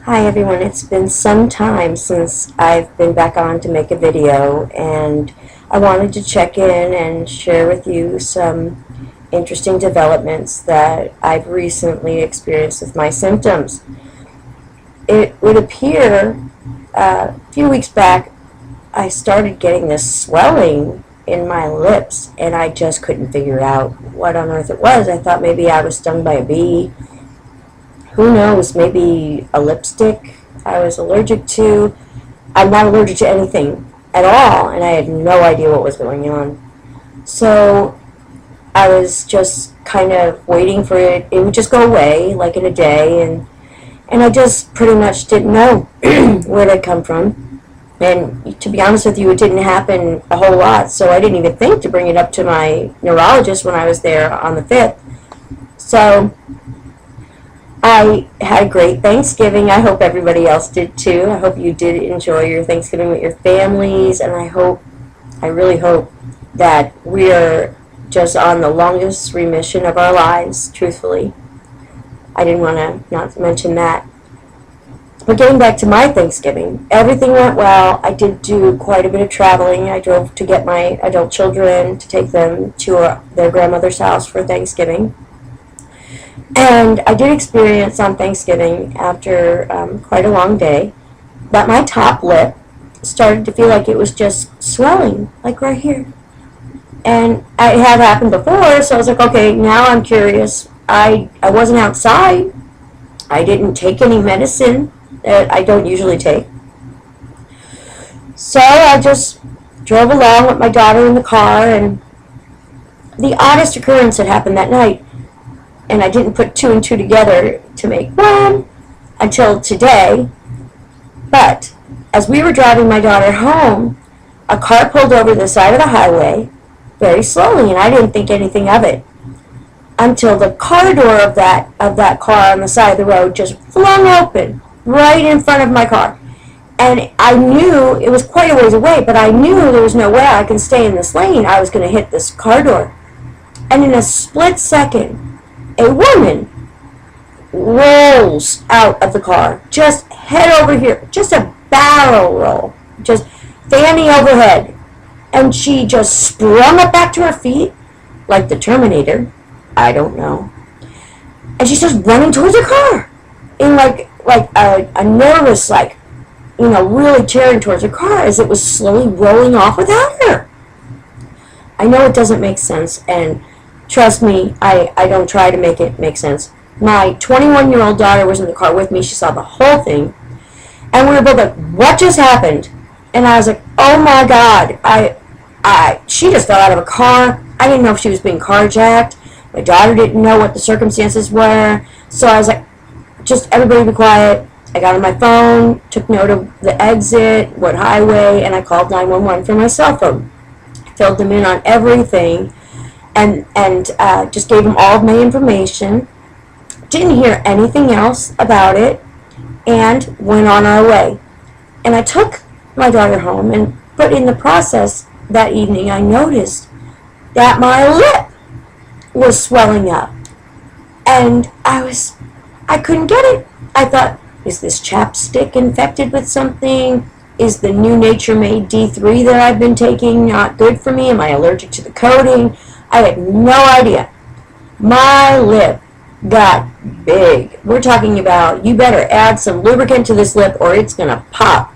Hi everyone, it's been some time since I've been back on to make a video, and I wanted to check in and share with you some interesting developments that I've recently experienced with my symptoms. It would appear a few weeks back I started getting this swelling in my lips, and I just couldn't figure out what on earth it was. I thought maybe I was stung by a bee. Who knows, maybe a lipstick I was allergic to. I'm not allergic to anything at all, and I had no idea what was going on. So I was just kind of waiting for it. It would just go away, like in a day, and I just pretty much didn't know where it had come from. And to be honest with you, it didn't happen a whole lot, so I didn't even think to bring it up to my neurologist when I was there on the 5th. So I had a great Thanksgiving. I hope everybody else did too. I hope you did enjoy your Thanksgiving with your families, and I really hope that we are just on the longest remission of our lives, truthfully. I didn't want to not mention that. But getting back to my Thanksgiving, everything went well. I did do quite a bit of traveling. I drove to get my adult children to take them to their grandmother's house for Thanksgiving. And I did experience on Thanksgiving, after quite a long day, that my top lip started to feel like it was just swelling, like right here. And it had happened before, so I was like, okay, now I'm curious. I wasn't outside. I didn't take any medicine that I don't usually take. So I just drove along with my daughter in the car, and the oddest occurrence had happened that night. And I didn't put two and two together to make one until today. But as we were driving my daughter home, a car pulled over the side of the highway very slowly, and I didn't think anything of it until the car door of that car on the side of the road just flung open right in front of my car. And I knew it was quite a ways away, but I knew there was no way I could stay in this lane. I was going to hit this car door. And in a split second, a woman rolls out of the car, just head over here, just a barrel roll, just fanny overhead. And she just sprung up back to her feet, like the Terminator, I don't know. And she starts running towards her car, in like a nervous, really tearing towards her car as it was slowly rolling off without her. I know it doesn't make sense, and trust me, I don't try to make it make sense. My 21-year-old daughter was in the car with me. She saw the whole thing. And we were both like, what just happened? And I was like, oh my God. She just fell out of a car. I didn't know if she was being carjacked. My daughter didn't know what the circumstances were. So I was like, just everybody be quiet. I got on my phone, took note of the exit, what highway, and I called 911 from my cell phone. Filled them in on everything. And just gave them all of my information. Didn't hear anything else about it, and went on our way. And I took my daughter home, but in the process that evening, I noticed that my lip was swelling up, and I couldn't get it. I thought, is this chapstick infected with something? Is the new Nature Made D3 that I've been taking not good for me? Am I allergic to the coating? I had no idea. My lip got big. We're talking about, you better add some lubricant to this lip or it's going to pop.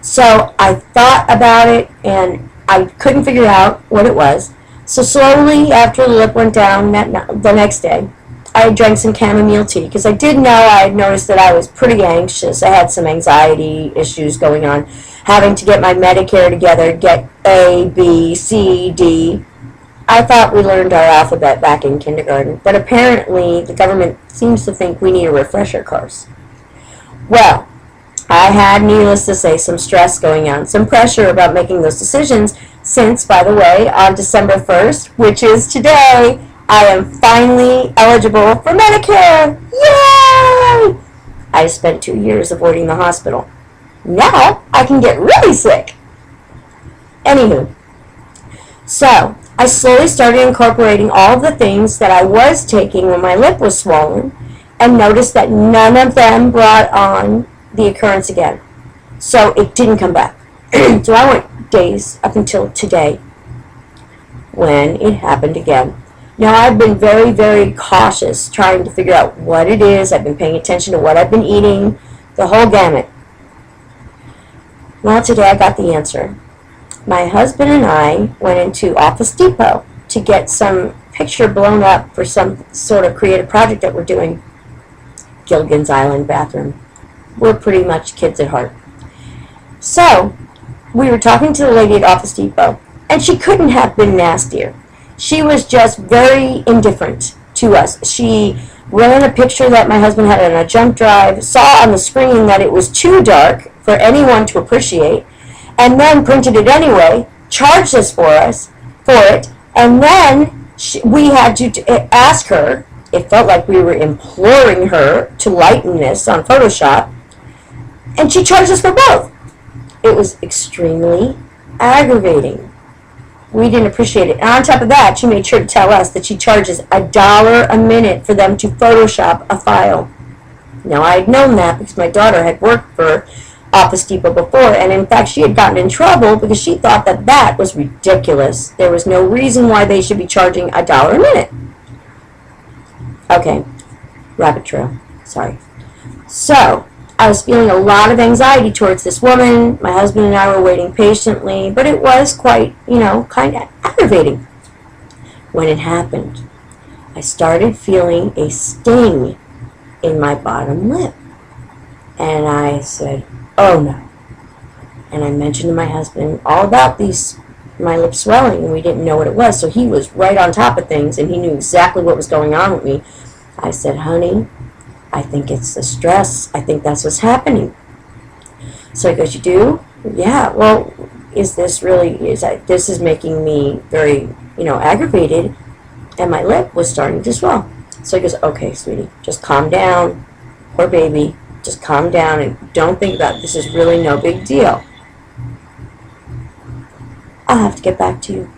So I thought about it, and I couldn't figure out what it was. So slowly, after the lip went down the next day, I drank some chamomile tea, because I did know, I had noticed that I was pretty anxious. I had some anxiety issues going on, having to get my Medicare together, get A, B, C, D. I thought we learned our alphabet back in kindergarten, but apparently the government seems to think we need a refresher course. Well, I had, needless to say, some stress going on, some pressure about making those decisions, since, by the way, on December 1st, which is today, I am finally eligible for Medicare. Yay! I spent 2 years avoiding the hospital. Now I can get really sick. Anywho, so I slowly started incorporating all of the things that I was taking when my lip was swollen, and noticed that none of them brought on the occurrence again. So it didn't come back. So I went days up until today when it happened again. Now, I've been very, very cautious trying to figure out what it is. I've been paying attention to what I've been eating, the whole gamut. Well, today I got the answer. My husband and I went into Office Depot to get some picture blown up for some sort of creative project that we're doing. Gilligan's Island bathroom. We're pretty much kids at heart. So, we were talking to the lady at Office Depot, and she couldn't have been nastier. She was just very indifferent to us. She ran a picture that my husband had on a jump drive, saw on the screen that it was too dark for anyone to appreciate, and then printed it anyway, charged us for it, and then we had to ask her. It felt like we were imploring her to lighten this on Photoshop, and she charged us for both. It was extremely aggravating. We didn't appreciate it. And on top of that, she made sure to tell us that she charges $1 a minute for them to Photoshop a file. Now, I had known that because my daughter had worked for Office Depot before, and in fact, she had gotten in trouble because she thought that that was ridiculous. There was no reason why they should be charging $1 a minute. Okay, rabbit trail. Sorry. So, I was feeling a lot of anxiety towards this woman. My husband and I were waiting patiently, but it was quite, kind of aggravating. When it happened, I started feeling a sting in my bottom lip. And I said, oh no. And I mentioned to my husband all about my lip swelling, and we didn't know what it was. So he was right on top of things, and he knew exactly what was going on with me. I said, honey, I think it's the stress. I think that's what's happening. So he goes, you do? Yeah, well, this is making me very, aggravated, and my lip was starting to swell. So he goes, okay, sweetie, just calm down. Poor baby, just calm down and don't think about it. This is really no big deal. I'll have to get back to you.